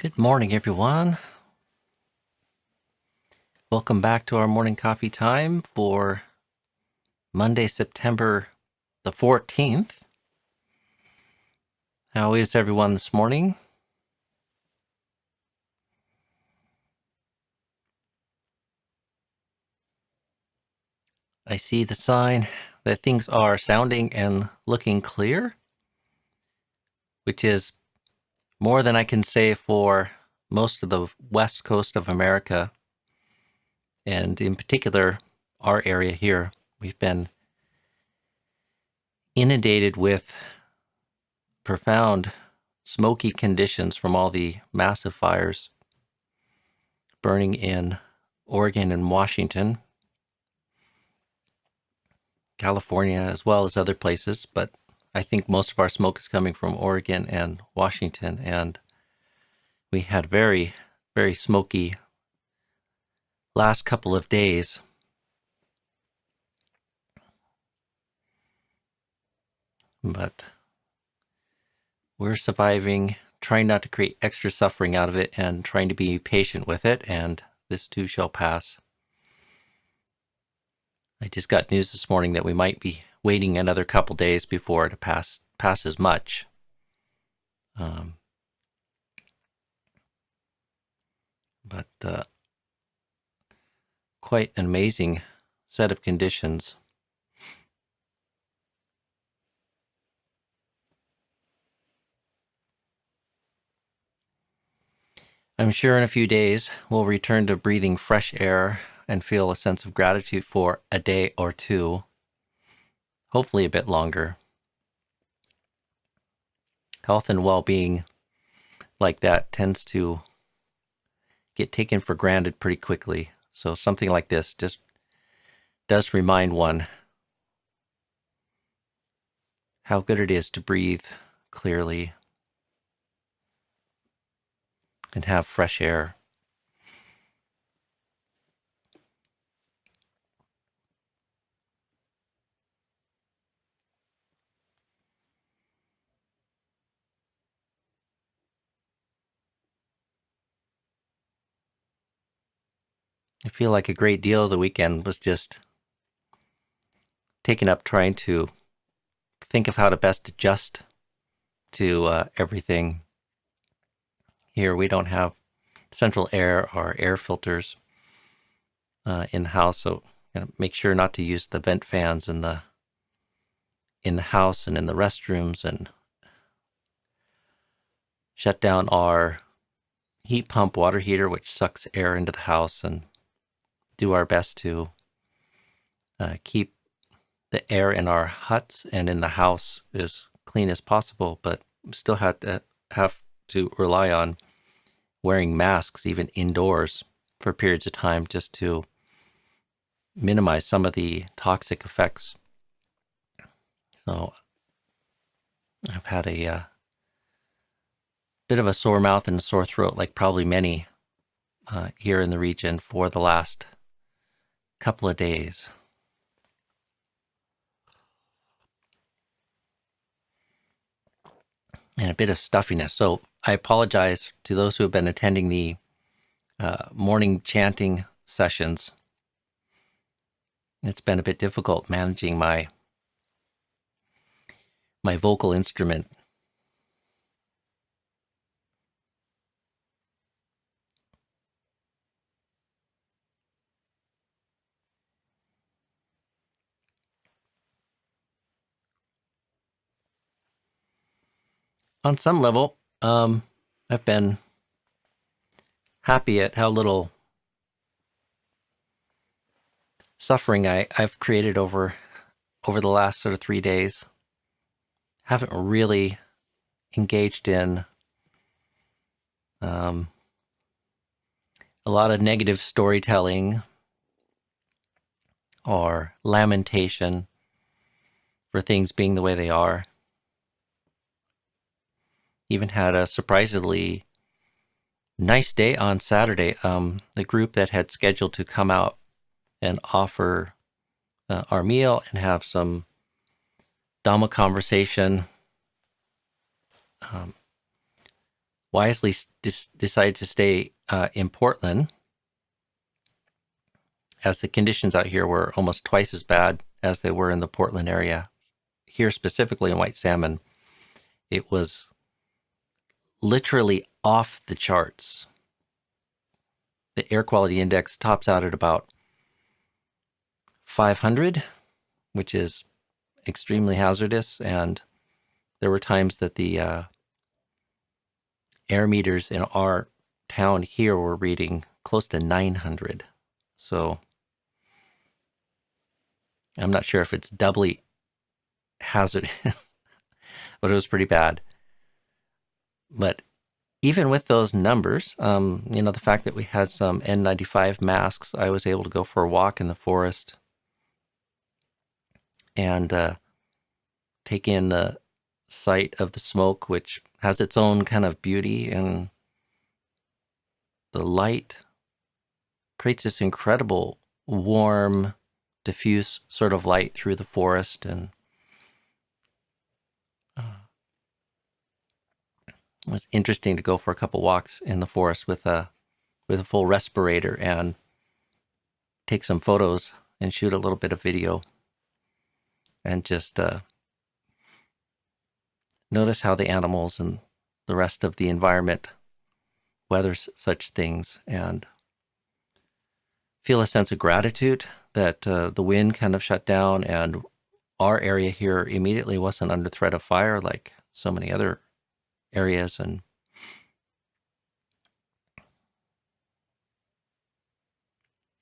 Good morning, everyone. Welcome back to our morning coffee time for Monday, September the 14th. How is everyone this morning? I see the sign that things are sounding and looking clear, which is more than I can say for most of the west coast of America, and in particular, our area here. We've been inundated with profound smoky conditions from all the massive fires burning in Oregon and Washington, California, as well as other places. But I think most of our smoke is coming from Oregon and Washington. And we had very, very smoky last couple of days. But we're surviving, trying not to create extra suffering out of it and trying to be patient with it. And this too shall pass. I just got news this morning that we might be waiting another couple days before it passes much. But quite an amazing set of conditions. I'm sure in a few days we'll return to breathing fresh air and feel a sense of gratitude for a day or two, hopefully a bit longer. Health and well-being like that tends to get taken for granted pretty quickly. So something like this just does remind one how good it is to breathe clearly and have fresh air. I feel like a great deal of the weekend was just taken up trying to think of how to best adjust to everything. Here we don't have central air or air filters in the house, so make sure not to use the vent fans in the house and in the restrooms, and shut down our heat pump water heater, which sucks air into the house, and do our best to keep the air in our huts and in the house as clean as possible, but still have to rely on wearing masks even indoors for periods of time just to minimize some of the toxic effects. So I've had a bit of a sore mouth and a sore throat, like probably many here in the region, for the last couple of days. And a bit of stuffiness. So I apologize to those who have been attending the morning chanting sessions. It's been a bit difficult managing my vocal instrument. On some level, I've been happy at how little suffering I've created over the last sort of 3 days. Haven't really engaged in a lot of negative storytelling or lamentation for things being the way they are. Even had a surprisingly nice day on Saturday. The group that had scheduled to come out and offer our meal and have some Dhamma conversation wisely decided to stay in Portland, as the conditions out here were almost twice as bad as they were in the Portland area. Here specifically in white salmon, it was literally off the charts. The air quality index tops out at about 500, which is extremely hazardous. And there were times that the air meters in our town here were reading close to 900. So I'm not sure if it's doubly hazardous, but it was pretty bad. But even with those numbers, the fact that we had some N95 masks, I was able to go for a walk in the forest and take in the sight of the smoke, which has its own kind of beauty, and the light creates this incredible warm, diffuse sort of light through the forest. And it was interesting to go for a couple walks in the forest with a full respirator and take some photos and shoot a little bit of video and just notice how the animals and the rest of the environment weathers such things, and feel a sense of gratitude that the wind kind of shut down and our area here immediately wasn't under threat of fire like so many other areas. And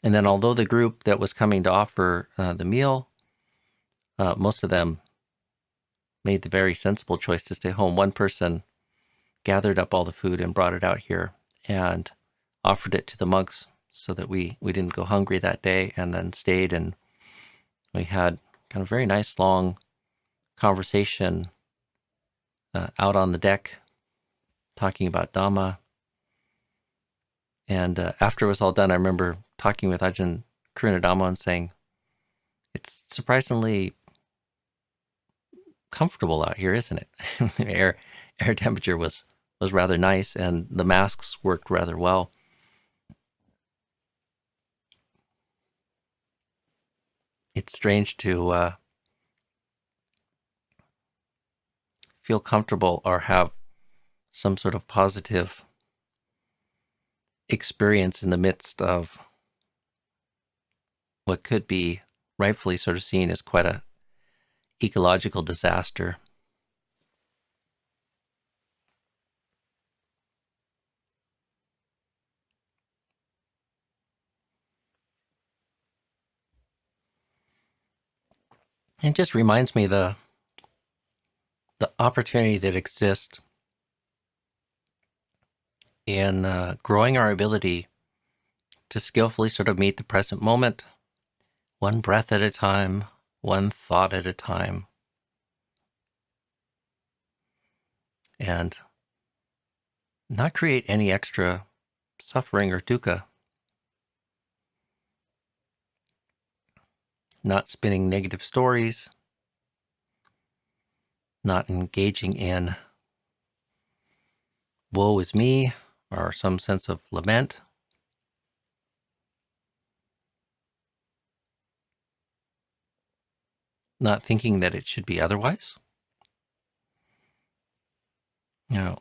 then although the group that was coming to offer the meal, most of them made the very sensible choice to stay home. One person gathered up all the food and brought it out here and offered it to the monks so that we didn't go hungry that day, and then stayed, and we had kind of very nice long conversation out on the deck talking about Dhamma. And after it was all done, I remember talking with Ajahn and saying, it's surprisingly comfortable out here, isn't it? The air temperature was rather nice, and the masks worked rather well. It's strange to feel comfortable or have some sort of positive experience in the midst of what could be rightfully sort of seen as quite a ecological disaster. It just reminds me the opportunity that exists in growing our ability to skillfully sort of meet the present moment, one breath at a time, one thought at a time, and not create any extra suffering or dukkha, not spinning negative stories, not engaging in woe is me or some sense of lament. Not thinking that it should be otherwise. Ajahn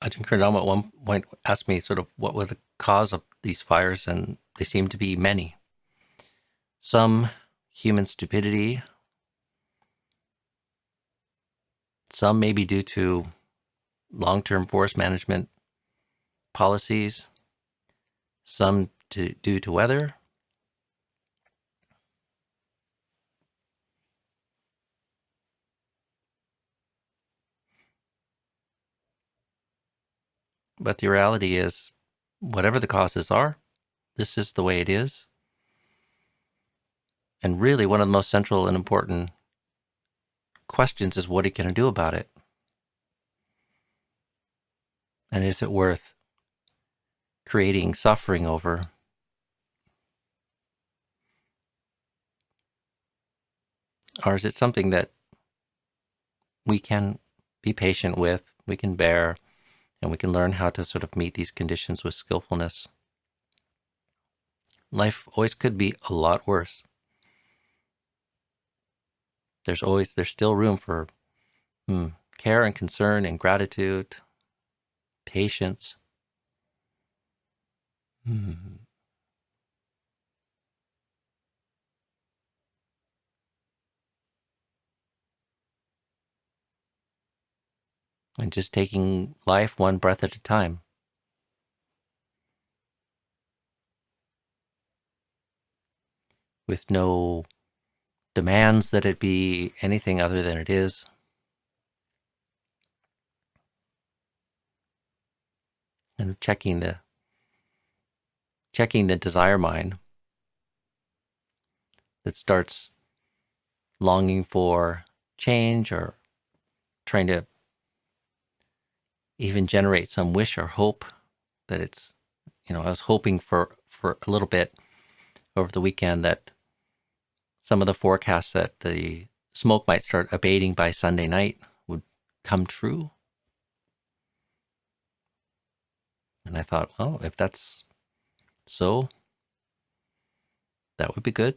Kurdama at one point asked me sort of what were the cause of these fires, and they seem to be many. Some human stupidity, some maybe due to long-term forest management policies, some due to weather, but the reality is, whatever the causes are, this is the way it is. And really, one of the most central and important questions is, what are you going to do about it? And is it worth creating suffering over? Or is it something that we can be patient with, we can bear, and we can learn how to sort of meet these conditions with skillfulness. Life always could be a lot worse. There's still room for care and concern and gratitude, patience. And just taking life one breath at a time. With no demands that it be anything other than it is. And checking the desire mind that starts longing for change or trying to even generate some wish or hope that it's, I was hoping for a little bit over the weekend that some of the forecasts that the smoke might start abating by Sunday night would come true. And I thought, well, if that's so, that would be good.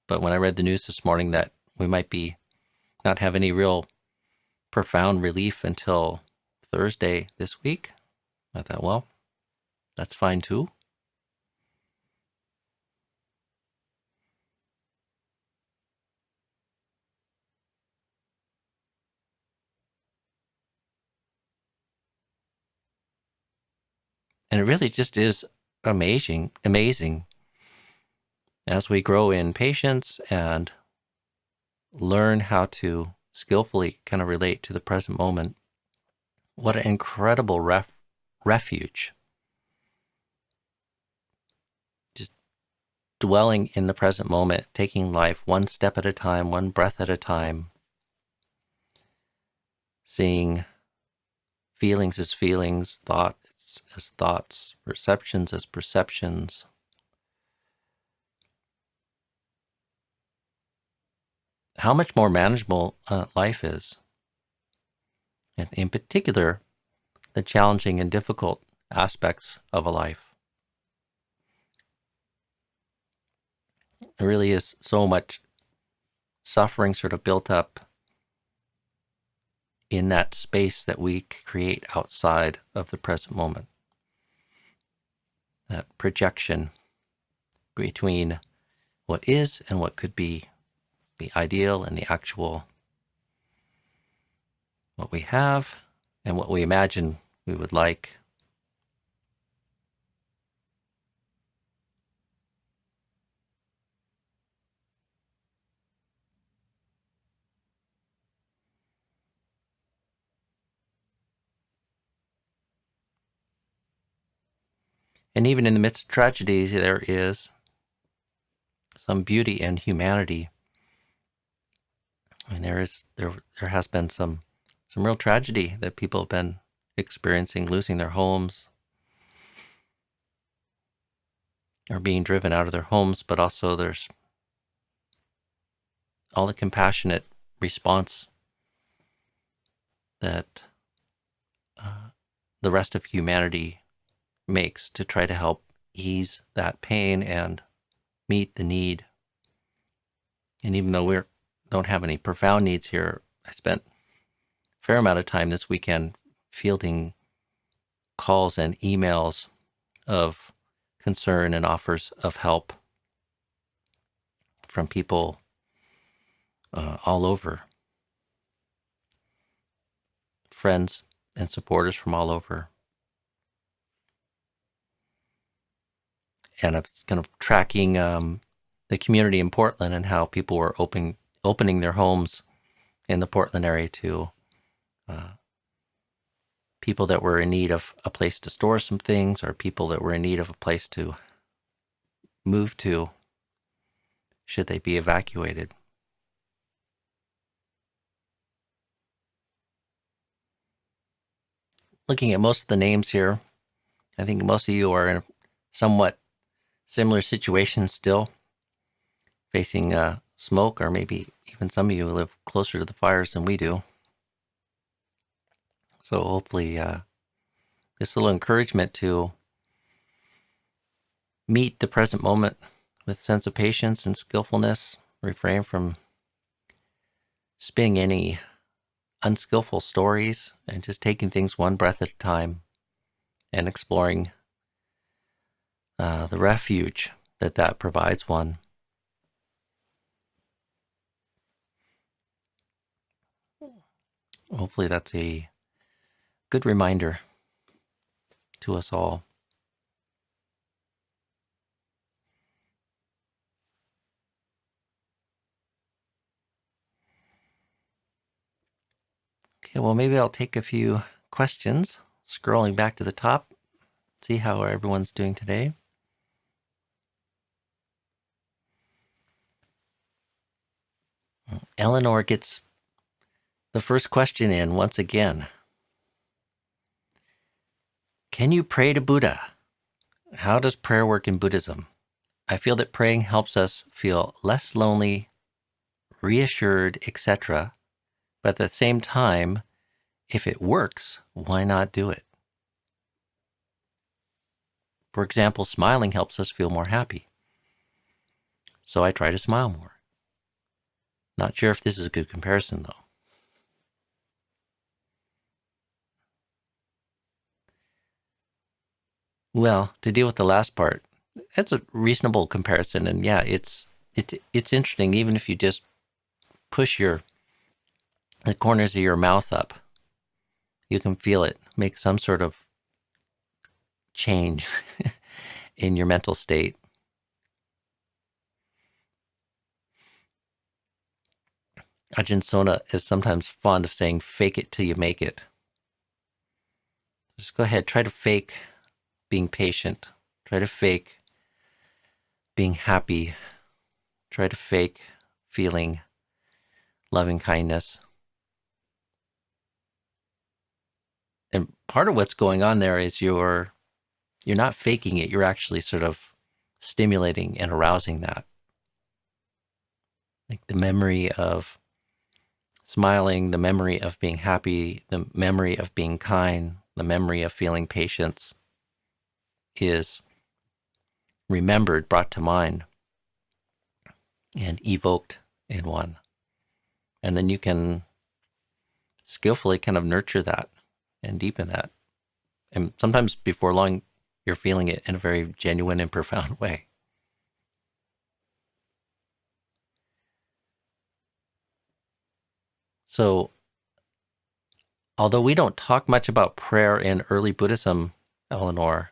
But when I read the news this morning that we might be not have any real profound relief until Thursday this week, I thought, well, that's fine too. And it really just is amazing as we grow in patience and learn how to skillfully kind of relate to the present moment. What an incredible refuge. Just dwelling in the present moment, taking life one step at a time, one breath at a time, seeing feelings as feelings, thoughts as thoughts, perceptions as perceptions. How much more manageable life is. And in particular, the challenging and difficult aspects of a life. There really is so much suffering sort of built up in that space that we create outside of the present moment. That projection between what is and what could be, the ideal and the actual, what we have and what we imagine we would like. And even in the midst of tragedy, there is some beauty and humanity. I mean, there has been some real tragedy that people have been experiencing, losing their homes or being driven out of their homes, but also there's all the compassionate response that the rest of humanity makes to try to help ease that pain and meet the need. And even though we don't have any profound needs here, I spent a fair amount of time this weekend fielding calls and emails of concern and offers of help from people all over, friends and supporters from all over. And I was kind of tracking the community in Portland and how people were opening their homes in the Portland area to people that were in need of a place to store some things, or people that were in need of a place to move to should they be evacuated. Looking at most of the names here, I think most of you are in a somewhat similar situation still, facing smoke, or maybe even some of you live closer to the fires than we do. So hopefully this little encouragement to meet the present moment with a sense of patience and skillfulness, refrain from spinning any unskillful stories, and just taking things one breath at a time and exploring the refuge that provides one. Hopefully that's a good reminder to us all. Okay, well, maybe I'll take a few questions, scrolling back to the top, see how everyone's doing today. Eleanor gets the first question in once again. Can you pray to Buddha? How does prayer work in Buddhism? I feel that praying helps us feel less lonely, reassured, etc. But at the same time, if it works, why not do it? For example, smiling helps us feel more happy. So I try to smile more. Not sure if this is a good comparison, though. Well, to deal with the last part, that's a reasonable comparison, and yeah, it's interesting. Even if you just push the corners of your mouth up, you can feel it make some sort of change in your mental state. Ajahn Sona is sometimes fond of saying, "Fake it till you make it." Just go ahead, try to fake being patient. Try to fake being happy. Try to fake feeling loving kindness. And part of what's going on there is you're not faking it. You're actually sort of stimulating and arousing that. Like the memory of smiling, the memory of being happy, the memory of being kind, the memory of feeling patience is remembered, brought to mind, and evoked in one. And then you can skillfully kind of nurture that and deepen that. And sometimes before long, you're feeling it in a very genuine and profound way. So, although we don't talk much about prayer in early Buddhism, Eleanor,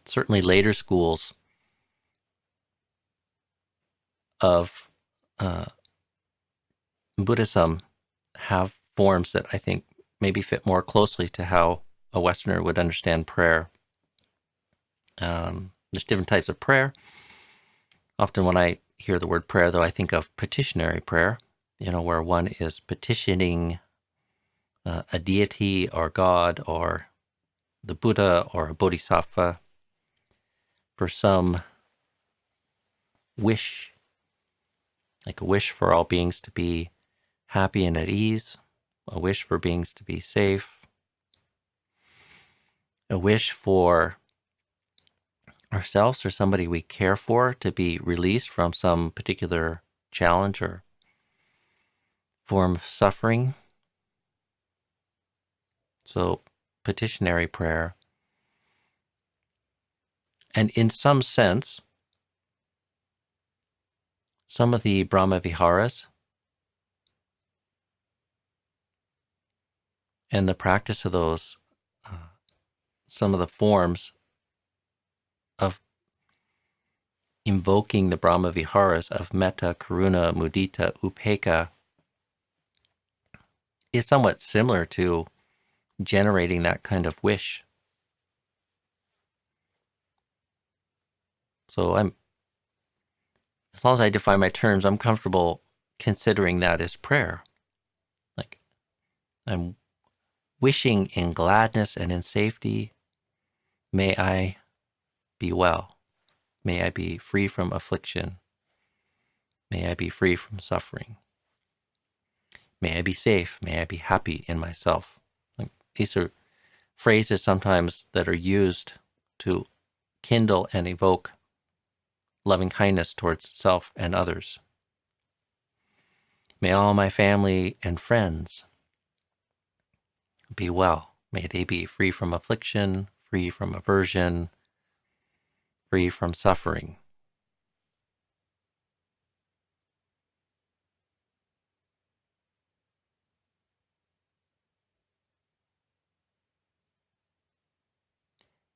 certainly later schools of Buddhism have forms that I think maybe fit more closely to how a Westerner would understand prayer. There's different types of prayer. Often when I hear the word prayer, though, I think of petitionary prayer, where one is petitioning a deity or God or the Buddha or a bodhisattva for some wish, like a wish for all beings to be happy and at ease, a wish for beings to be safe, a wish for ourselves or somebody we care for to be released from some particular challenge or form of suffering. So, petitionary prayer. And in some sense, some of the Brahma Viharas and the practice of those, some of the forms of invoking the Brahma Viharas of metta, karuna, mudita, upekkha is somewhat similar to generating that kind of wish. So as long as I define my terms, I'm comfortable considering that as prayer. Like I'm wishing in gladness and in safety, may I be well. May I be free from affliction. May I be free from suffering. May I be safe. May I be happy in myself. Like, these are phrases sometimes that are used to kindle and evoke loving kindness towards self and others. May all my family and friends be well. May they be free from affliction, free from aversion, free from suffering.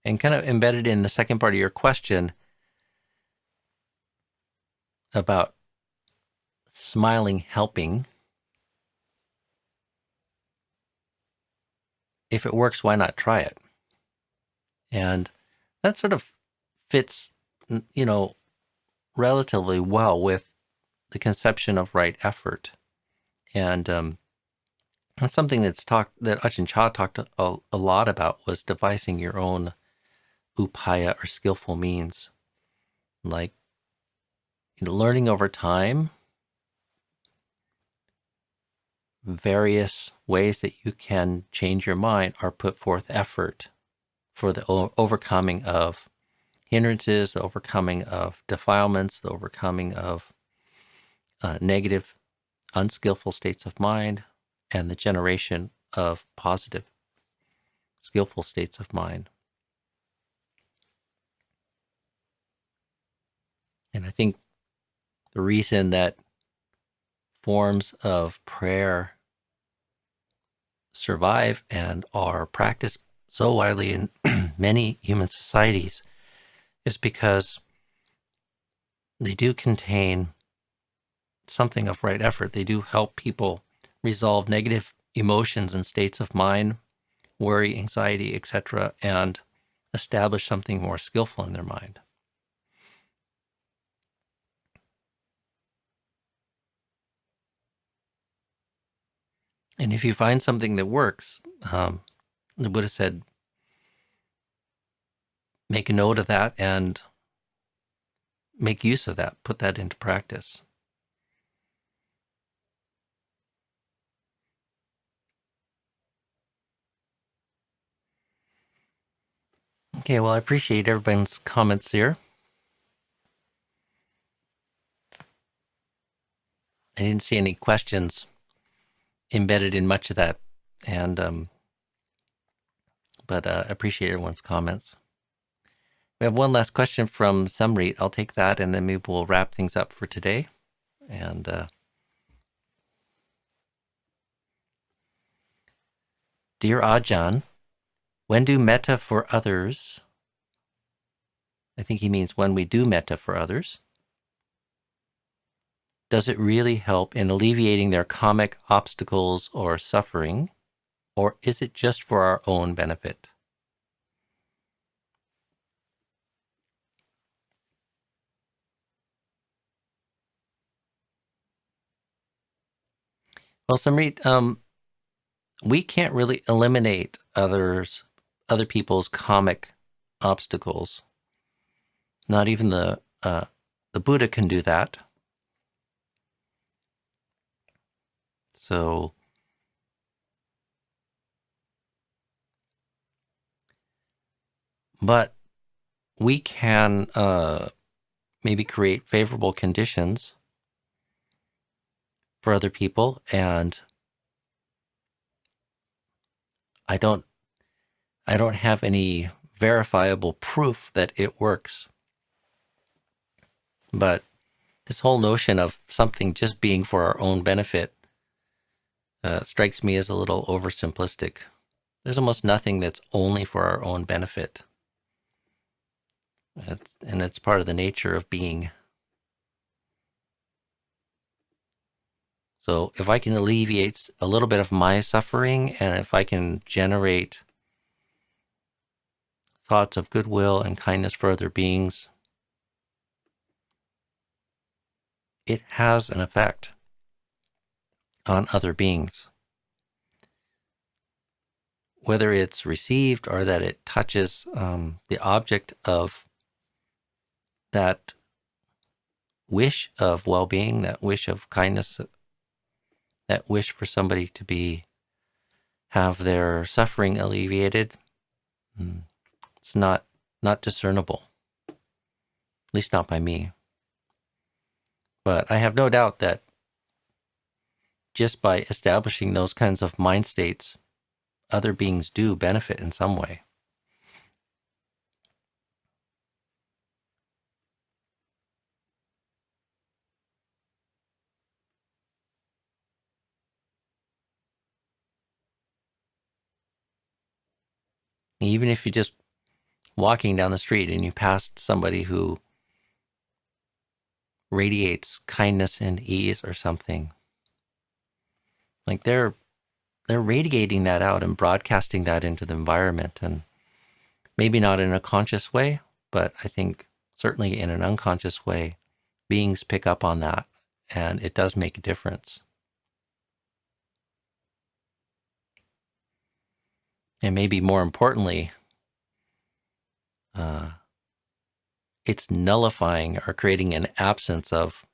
And kind of embedded in the second part of your question about smiling helping, if it works, why not try it? And that sort of fits, relatively well with the conception of right effort. And that's something that Ajahn Chah talked a lot about, was devising your own upaya, or skillful means, like learning over time various ways that you can change your mind or put forth effort for the overcoming of hindrances, the overcoming of defilements, the overcoming of negative, unskillful states of mind, and the generation of positive, skillful states of mind. And I think the reason that forms of prayer survive and are practiced so widely in many human societies is because they do contain something of right effort. They do help people resolve negative emotions and states of mind, worry, anxiety, etc., and establish something more skillful in their mind. And if you find something that works, the Buddha said, make a note of that and make use of that, put that into practice. Okay, well, I appreciate everyone's comments here. I didn't see any questions embedded in much of that, and but I appreciate everyone's comments. We have one last question from Samrit. I'll take that, and then maybe we'll wrap things up for today. And dear Ajahn, when do metta for others? I think he means when we do metta for others. Does it really help in alleviating their karmic obstacles or suffering, or is it just for our own benefit? Well, Samrit, we can't really eliminate other people's karmic obstacles. Not even the Buddha can do that. So but we can maybe create favorable conditions for other people, and I don't have any verifiable proof that it works. But this whole notion of something just being for our own benefit strikes me as a little oversimplistic. There's almost nothing that's only for our own benefit. And it's part of the nature of being. So if I can alleviate a little bit of my suffering, and if I can generate thoughts of goodwill and kindness for other beings, it has an effect on other beings. Whether it's received or that it touches the object of that wish of well-being, that wish of kindness, that wish for somebody to have their suffering alleviated, It's not discernible, at least not by me. But I have no doubt that just by establishing those kinds of mind states, other beings do benefit in some way. Even if you're just walking down the street and you pass somebody who radiates kindness and ease or something, like they're radiating that out and broadcasting that into the environment, and maybe not in a conscious way, but I think certainly in an unconscious way, beings pick up on that, and it does make a difference. And maybe more importantly, it's nullifying or creating an absence of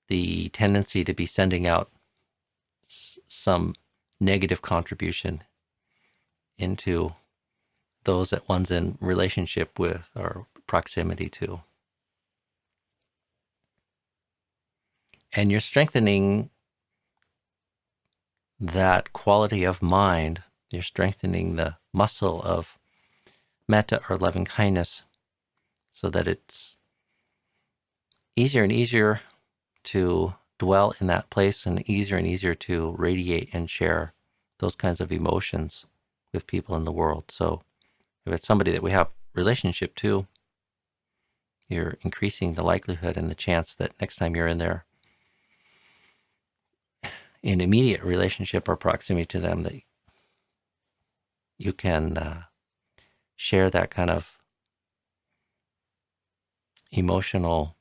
the tendency to be sending out some negative contribution into those that one's in relationship with or proximity to. And you're strengthening that quality of mind. You're strengthening the muscle of metta or loving kindness so that it's easier and easier to dwell in that place and easier to radiate and share those kinds of emotions with people in the world. So if it's somebody that we have relationship to, you're increasing the likelihood and the chance that next time you're in there in immediate relationship or proximity to them, that you can share that kind of emotional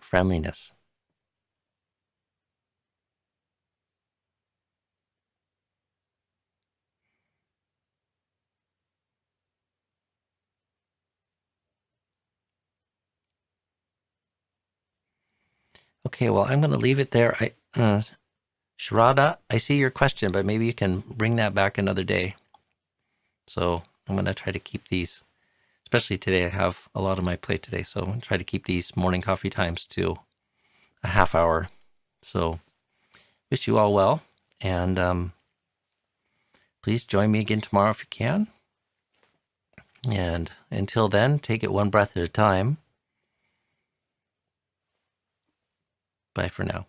friendliness. Okay, well, I'm going to leave it there. Sharada, I see your question, but maybe you can bring that back another day. So I'm going to try to keep these, especially today. I have a lot on my plate today, so I'm going to try to keep these morning coffee times to a half hour. So wish you all well, and please join me again tomorrow if you can. And until then, take it one breath at a time. Bye for now.